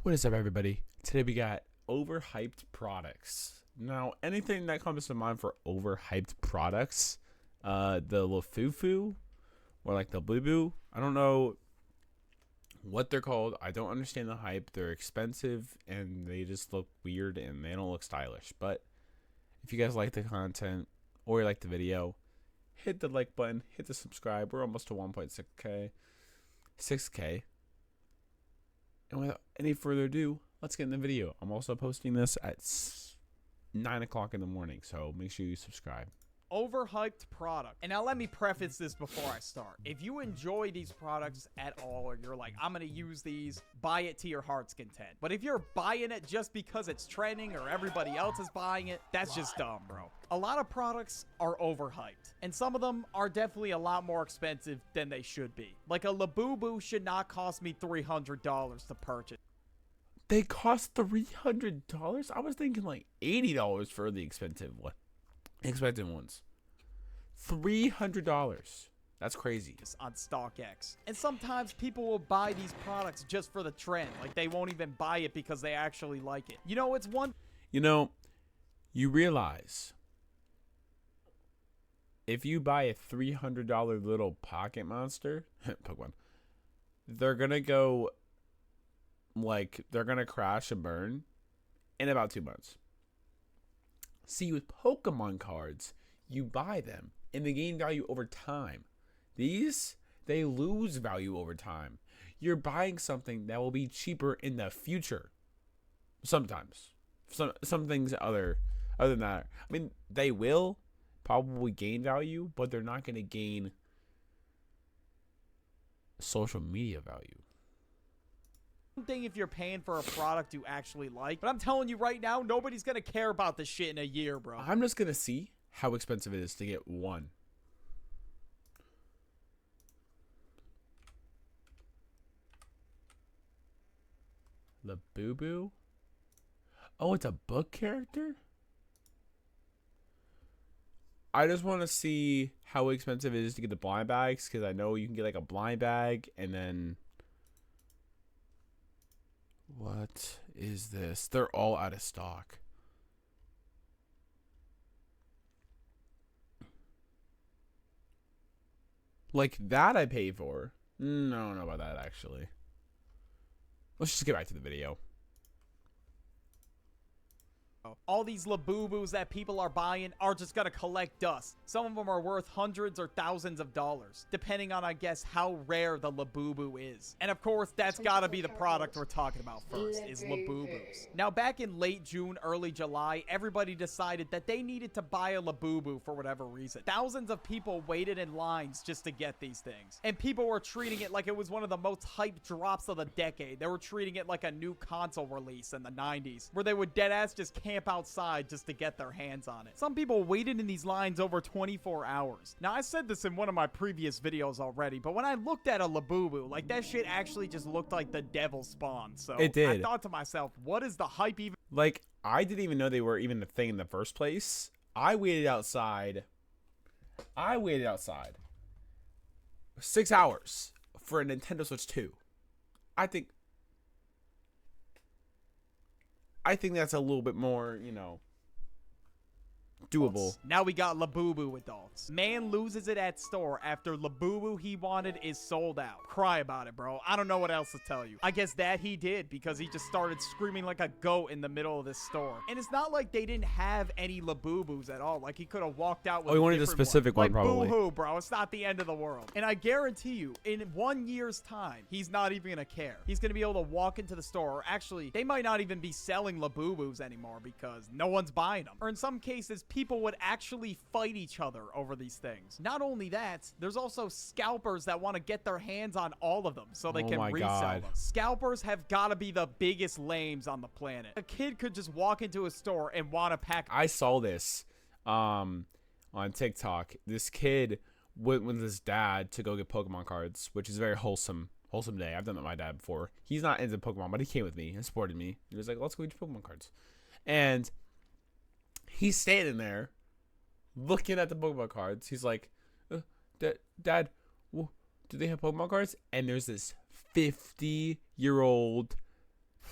What is up, everybody? Today we got overhyped products. Now, anything that comes to mind for overhyped products, the Lafufu or like the Boo Boo, I don't know what they're called. I don't understand the hype. They're expensive and they just look weird and they don't look stylish. But if you guys like the content or you like the video, hit the like button, hit the subscribe. We're almost to 1.6K, 6K. And without any further ado, let's get in the video. I'm also posting this at 9 o'clock in the morning, so make sure you subscribe. Overhyped product. And now let me preface this before I start. If you enjoy these products at all, or you're like, I'm gonna use these, buy it to your heart's content. But if you're buying it just because it's trending or everybody else is buying it, that's just dumb, bro. A lot of products are overhyped, and some of them are definitely a lot more expensive than they should be. Like a Labubu should not cost me $300 to purchase. They cost $300? I was thinking like $80 for the expensive ones. $300. That's crazy. On StockX. And sometimes people will buy these products just for the trend. Like they won't even buy it because they actually like it. You know, it's one... You realize if you buy a $300 little pocket monster, Pokemon, they're going to go, like, they're going to crash and burn in about 2 months. See, with Pokemon cards, you buy them and they gain value over time. These, they lose value over time. You're buying something that will be cheaper in the future. Sometimes. Some things other than that. I mean, they will probably gain value, but they're not going to gain social media value. Thing if you're paying for a product you actually like, but I'm telling you right now, nobody's gonna care about this shit in a year, bro. I'm just gonna see how expensive it is to get one. The Boo Boo. Oh, it's a book character. I just want to see how expensive it is to get the blind bags, because I know you can get like a blind bag and then. What is this? They're all out of stock. Like that I paid for. No, I don't know about that actually. Let's just get back to the video. All these Labubus that people are buying are just gonna collect dust. Some of them are worth hundreds or thousands of dollars, depending on, I guess, how rare the Labubu is. And of course, that's gotta be the product we're talking about first, is Labubus. Now, back in late June, early July, everybody decided that they needed to buy a Labubu for whatever reason. Thousands of people waited in lines just to get these things. And people were treating it like it was one of the most hyped drops of the decade. They were treating it like a new console release in the 90s, where they would deadass just camp outside just to get their hands on it. Some people waited in these lines over 24 hours. Now, I said this in one of my previous videos already, but when I looked at a Labubu, like that shit actually just looked like the devil spawn. So it did. I thought to myself, what is the hype even? Like, I didn't even know they were even a thing in the first place. I waited outside 6 hours for a Nintendo Switch 2. I think that's a little bit more, doable. Now we got Labubu adults. Man loses it at store after Labubu he wanted is sold out. Cry about it, bro. I don't know what else to tell you. I guess that he did, because he just started screaming like a goat in the middle of this store. And it's not like they didn't have any Labubus at all. Like, he could have walked out with he wanted a specific one, like, probably. Boo-hoo, bro. It's not the end of the world. And I guarantee you, in 1 year's time, he's not even gonna care. He's gonna be able to walk into the store, or actually, they might not even be selling Labubus anymore because no one's buying them. Or in some cases, people would actually fight each other over these things. Not only that, there's also scalpers that want to get their hands on all of them so they can resell them. Scalpers have got to be the biggest lames on the planet. A kid could just walk into a store and want a pack. I saw this on TikTok. This kid went with his dad to go get Pokemon cards, which is a very wholesome day. I've done that with my dad before. He's not into Pokemon, but he came with me and supported me. He was like, let's go get your Pokemon cards. And he's standing there looking at the Pokemon cards. He's like, Dad, do they have Pokemon cards? And there's this 50-year-old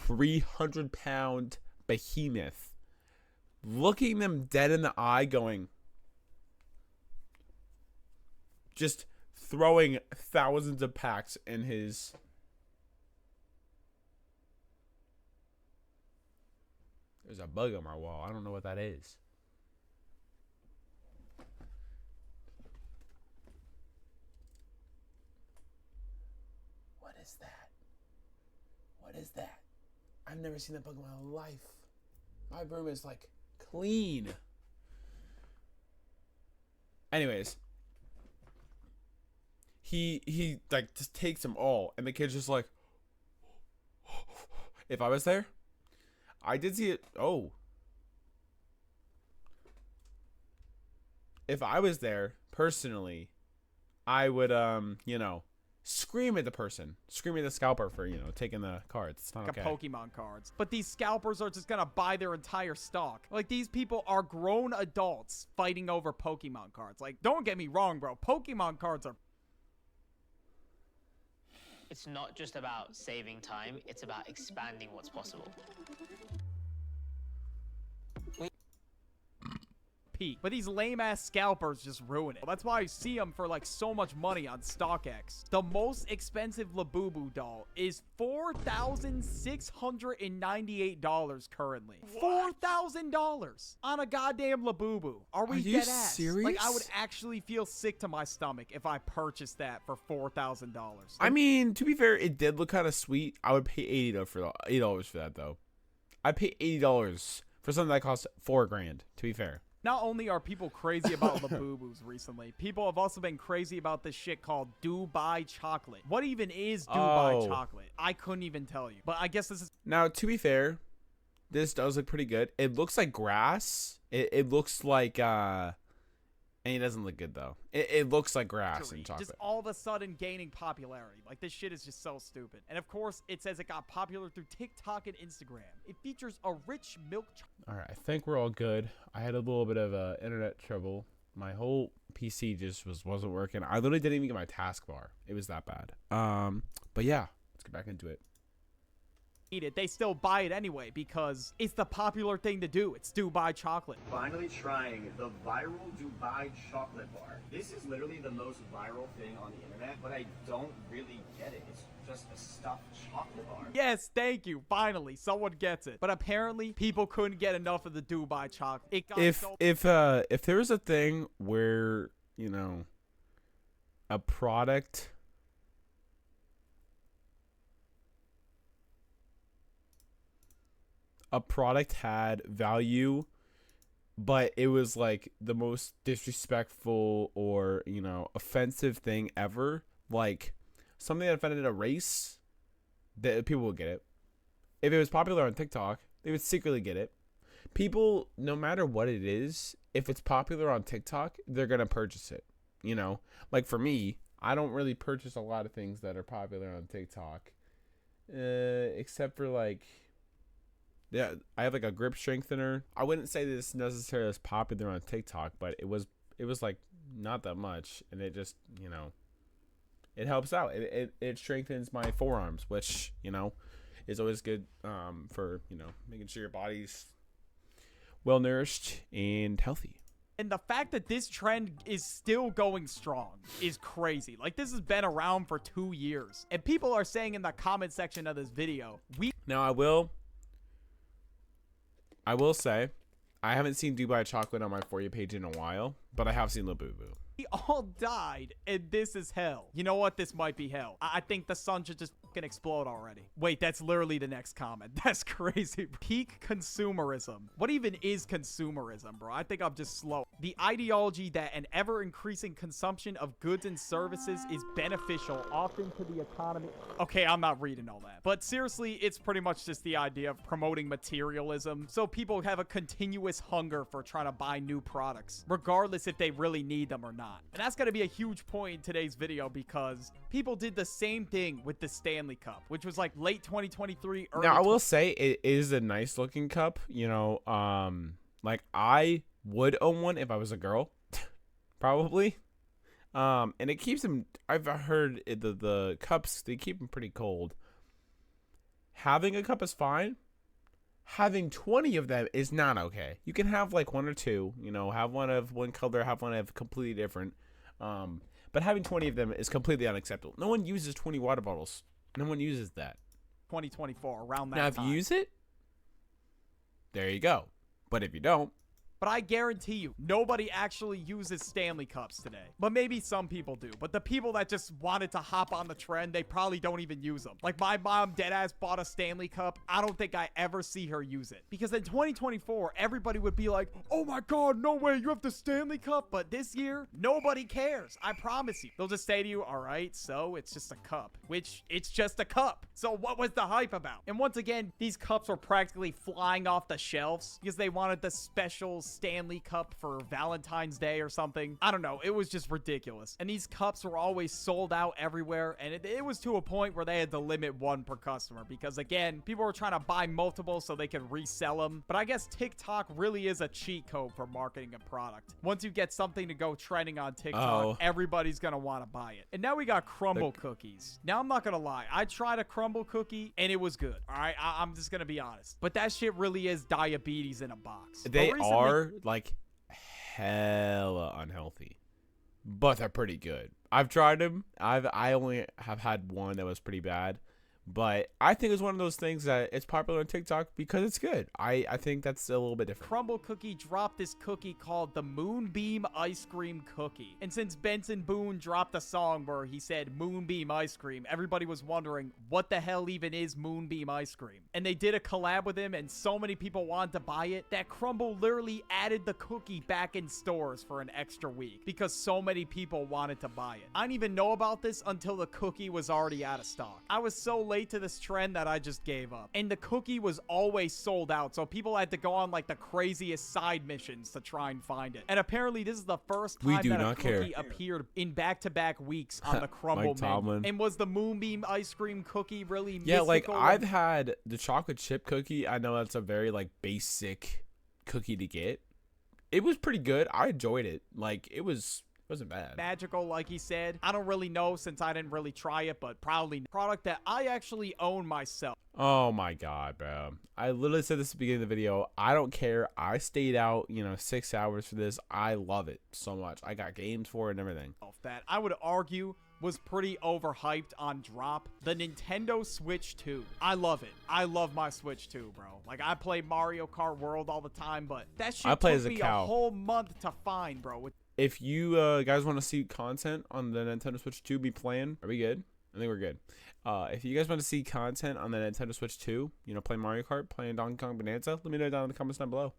300-pound behemoth, looking them dead in the eye, going, just throwing thousands of packs in his. There's a bug on my wall. I don't know what that is. What is that? What is that? I've never seen that bug in my life. My room is like clean. Anyways, he like just takes them all, and the kid's just like. If I was there, I did see it. Oh. If I was there, personally, I would, scream at the person. Scream at the scalper for, taking the cards. It's not okay. Pokemon cards. But these scalpers are just gonna buy their entire stock. Like, these people are grown adults fighting over Pokemon cards. Like, don't get me wrong, bro. Pokemon cards are... It's not just about saving time, it's about expanding what's possible. Peak. But these lame-ass scalpers just ruin it. That's why I see them for, like, so much money on StockX. The most expensive Labubu doll is $4,698 currently. $4,000 on a goddamn Labubu. Are we dead ass? Serious? Like, I would actually feel sick to my stomach if I purchased that for $4,000. I mean, to be fair, it did look kind of sweet. I would pay $80 for that, though. I'd pay $80 for something that costs $4,000, to be fair. Not only are people crazy about Labubus recently, people have also been crazy about this shit called Dubai chocolate. What even is Dubai chocolate? I couldn't even tell you. But I guess this is... Now, to be fair, this does look pretty good. It looks like grass. It looks like... And it doesn't look good, though. It looks like grass and chocolate. Just all of a sudden gaining popularity. Like, this shit is just so stupid. And, of course, it says it got popular through TikTok and Instagram. It features a rich milk chocolate. All right, I think we're all good. I had a little bit of internet trouble. My whole PC just wasn't working. I literally didn't even get my taskbar. It was that bad. But yeah, let's get back into it. Eat it. They still buy it anyway because it's the popular thing to do. It's Dubai chocolate. Finally trying the viral Dubai chocolate bar. This is literally the most viral thing on the internet, but I don't really get it. It's just a stuffed chocolate bar. Yes, thank you. Finally, someone gets it. But apparently, people couldn't get enough of the Dubai chocolate. It got if there was a thing where, a product had value, but it was like the most disrespectful or offensive thing ever, like something that offended a race, that people would get it. If it was popular on TikTok, they would secretly get it. People, no matter what it is, if it's popular on TikTok, they're gonna purchase it. Like for me, I don't really purchase a lot of things that are popular on TikTok, except for like. Yeah, I have like a grip strengthener. I wouldn't say this necessarily is popular on TikTok, but it was like not that much, and it just it helps out. It strengthens my forearms, which is always good for making sure your body's well nourished and healthy. And the fact that this trend is still going strong is crazy. Like, this has been around for 2 years, and people are saying in the comment section of this video, Now I will say, I haven't seen Dubai chocolate on my For You page in a while, but I have seen Labubu. We all died, and this is hell. You know what? This might be hell. I think the sun should just fucking explode already. Wait, that's literally the next comment. That's crazy. Peak consumerism. What even is consumerism, bro? I think I'm just slow. The ideology that an ever-increasing consumption of goods and services is beneficial, often to the economy. Okay, I'm not reading all that. But seriously, it's pretty much just the idea of promoting materialism, so people have a continuous hunger for trying to buy new products, regardless if they really need them or not. And that's going to be a huge point in today's video because people did the same thing with the Stanley Cup, which was like late 2023. Now, I will say it is a nice looking cup. Like I would own one if I was a girl, probably. And it keeps them. I've heard the cups, they keep them pretty cold. Having a cup is fine. Having 20 of them is not okay. You can have like one or two, you know, have one of one color, have one of completely different. But having 20 of them is completely unacceptable. No one uses 20 water bottles. No one uses that. 2024, around that Now, if time. you use it, there you go. But if you don't, But I guarantee you, nobody actually uses Stanley Cups today. But maybe some people do. But the people that just wanted to hop on the trend, they probably don't even use them. Like my mom deadass bought a Stanley Cup. I don't think I ever see her use it. Because in 2024, everybody would be like, oh my God, no way, you have the Stanley Cup. But this year, nobody cares. I promise you. They'll just say to you, all right, so it's just a cup. Which, it's just a cup. So what was the hype about? And once again, these cups were practically flying off the shelves because they wanted the special Stanley Cup for Valentine's Day or something. I don't know. It was just ridiculous. And these cups were always sold out everywhere. And it was to a point where they had to limit one per customer because, again, people were trying to buy multiple so they could resell them. But I guess TikTok really is a cheat code for marketing a product. Once you get something to go trending on TikTok, everybody's going to want to buy it. And now we got crumble cookies. Now, I'm not going to lie. I tried a crumble cookie and it was good. All right. I'm just going to be honest. But that shit really is diabetes in a box. they are like hella unhealthy, but they're pretty good. I've tried them. I only have had one that was pretty bad, but I think it's one of those things that it's popular on TikTok because it's good. I think that's a little bit different. Crumble Cookie dropped this cookie called the Moonbeam Ice Cream Cookie. And since Benson Boone dropped a song where he said Moonbeam Ice Cream, everybody was wondering what the hell even is Moonbeam Ice Cream. And they did a collab with him and so many people wanted to buy it that Crumble literally added the cookie back in stores for an extra week because so many people wanted to buy it. I didn't even know about this until the cookie was already out of stock. I was so late to this trend that I just gave up. And the cookie was always sold out, so people had to go on like the craziest side missions to try and find it. And apparently this is the first time that a cookie appeared in back-to-back weeks on the Crumble menu. And was the Moonbeam Ice Cream cookie really mystical? Yeah, like I've had the chocolate chip cookie. I know that's a very like basic cookie to get. It was pretty good. I enjoyed it. Like it wasn't bad. Magical, like he said. I don't really know since I didn't really try it, but probably product that I actually own myself. Oh my God, bro. I literally said this at the beginning of the video. I don't care. I stayed out, 6 hours for this. I love it so much. I got games for it and everything. That I would argue was pretty overhyped on drop. The Nintendo Switch 2. I love it. I love my Switch 2, bro. Like, I play Mario Kart World all the time, but that shit took me a whole month to find, bro. If you guys want to see content on the Nintendo Switch 2 be playing, are we good? I think we're good. If you guys want to see content on the Nintendo Switch 2, playing Mario Kart, playing Donkey Kong Bonanza, let me know down in the comments down below.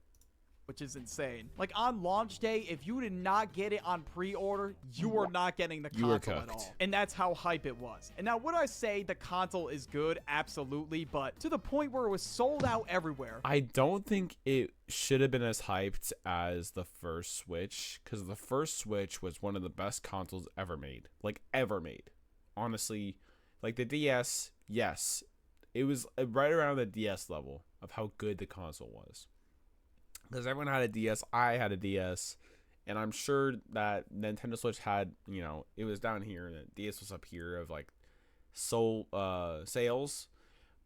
Which is insane. Like, on launch day, if you did not get it on pre-order, you were not getting the console at all. And that's how hype it was. And now, would I say the console is good? Absolutely. But to the point where it was sold out everywhere. I don't think it should have been as hyped as the first Switch, because the first Switch was one of the best consoles ever made. Like, ever made. Honestly, like the DS, yes. It was right around the DS level of how good the console was. Because everyone had a DS, I had a DS, and I'm sure that Nintendo Switch had, it was down here, and the DS was up here of like sales,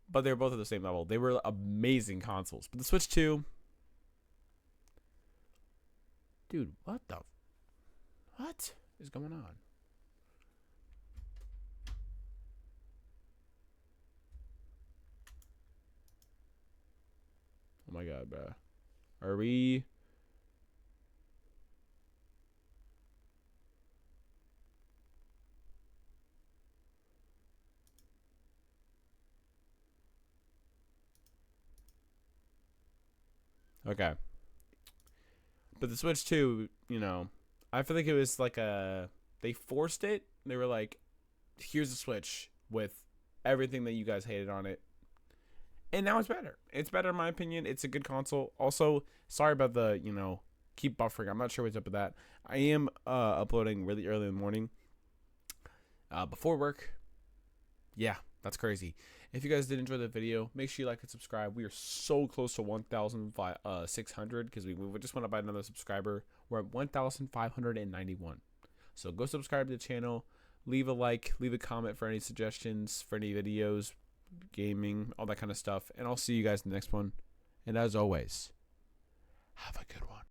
but they were both at the same level. They were amazing consoles. But the Switch 2, dude, what is going on? Oh my God, bro. Are we? Okay. But the Switch 2, I feel like it was like they forced it. They were like, here's the Switch with everything that you guys hated on it. And now it's better. It's better in my opinion. It's a good console. Also, sorry about the, keep buffering. I'm not sure what's up with that. I am uploading really early in the morning. Before work. Yeah, that's crazy. If you guys did enjoy the video, make sure you like and subscribe. We are so close to 1,600 because we just went up by another subscriber. We're at 1,591. So go subscribe to the channel. Leave a like. Leave a comment for any suggestions for any videos. gaming, all that kind of stuff. And I'll see you guys in the next one. And as always, have a good one.